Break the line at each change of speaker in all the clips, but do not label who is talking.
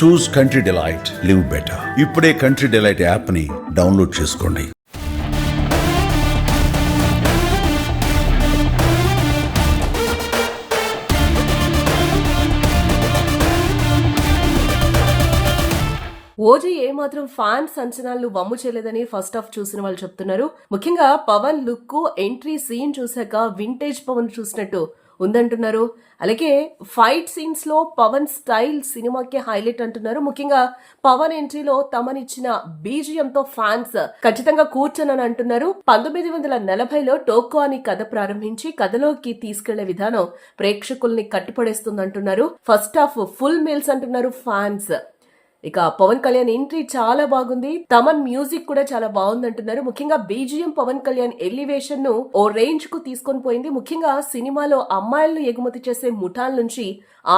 చూస్ country delight, live better. ఇప్పుడే country delight app ని download చేసుకోండి.
ఓజీ ఏమాత్రం ఫ్యాన్స్ అంచనాలను వమ్ము చేయలేదని ఫస్ట్ హాఫ్ చూసిన వాళ్ళు చెప్తున్నారు. ముఖ్యంగా పవన్ లుక్, ఎంట్రీ సీన్ చూశాక వింటేజ్ పవన్ చూసినట్టు ఉందంటున్నారు. అలాగే ఫైట్ సీన్స్ లో పవన్ స్టైల్ సినిమాకి హైలైట్ అంటున్నారు. ముఖ్యంగా పవన్ ఎంట్రీలో తమనిచ్చిన బీజిఎంతో ఫ్యాన్స్ ఖచ్చితంగా కూర్చొనని అంటున్నారు. 1940లో టోకో అని కథ ప్రారంభించి కథలోకి తీసుకెళ్లే విధానం ప్రేక్షకుల్ని కట్టిపడేస్తుందంటున్నారు. ఫస్ట్ హాఫ్ ఫుల్ మీల్స్ అంటున్నారు ఫ్యాన్స్. ఇక పవన్ కళ్యాణ్ ఎంట్రీ చాలా బాగుంది. తమన్ మ్యూజిక్ కూడా చాలా బాగుంది అంటున్నారు. ముఖ్యంగా బీజిఎం పవన్ కళ్యాణ్ ఎలివేషన్ ను ఓ రేంజ్ కు తీసుకొని పోయింది. ముఖ్యంగా సినిమాలో అమ్మాయిలను ఎగుమతి చేసే ముఠాల నుంచి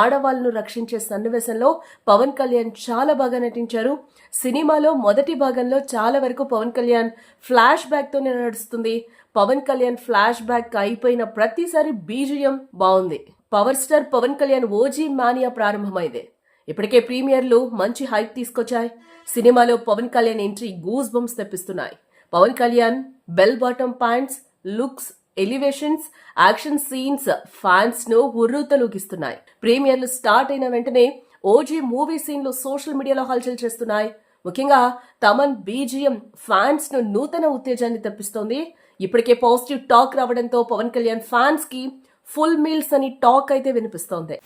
ఆడవాళ్లను రక్షించే సన్నివేశంలో పవన్ కళ్యాణ్ చాలా బాగా నటించారు. సినిమాలో మొదటి భాగంలో చాలా వరకు పవన్ కళ్యాణ్ ఫ్లాష్ బ్యాక్ తోనే నడుస్తుంది. పవన్ కళ్యాణ్ ఫ్లాష్ బ్యాక్ అయిపోయిన ప్రతిసారి బీజిఎం బాగుంది. Power star Pawan Kalyan OG mania ప్రారంభమైంది. ఇప్పటికే ప్రీమియర్లు మంచి హైప్ తీసుకొచ్చాయి. సినిమాలో Pawan Kalyan entry goose bumps తెప్పిస్తున్నాయి. Pawan Kalyan bell bottom pants, looks, elevations, action scenes fans ను ఉర్రూతలూగిస్తున్నాయి. ప్రీమియర్లు స్టార్ట్ అయిన వెంటనే ఓజీ మూవీ సీన్లు సోషల్ మీడియాలో హల్చల్ చేస్తున్నాయి. ముఖ్యంగా తమన్ బీజిఎం ఫ్యాన్స్ ను నూతన ఉత్తేజాన్ని తెప్పిస్తోంది. ఇప్పటికే పాజిటివ్ టాక్ రావడంతో పవన్ కళ్యాణ్ ఫ్యాన్స్ కి ఫుల్ మీల్స్ అని టాక్ అయితే వినిపిస్తోంది.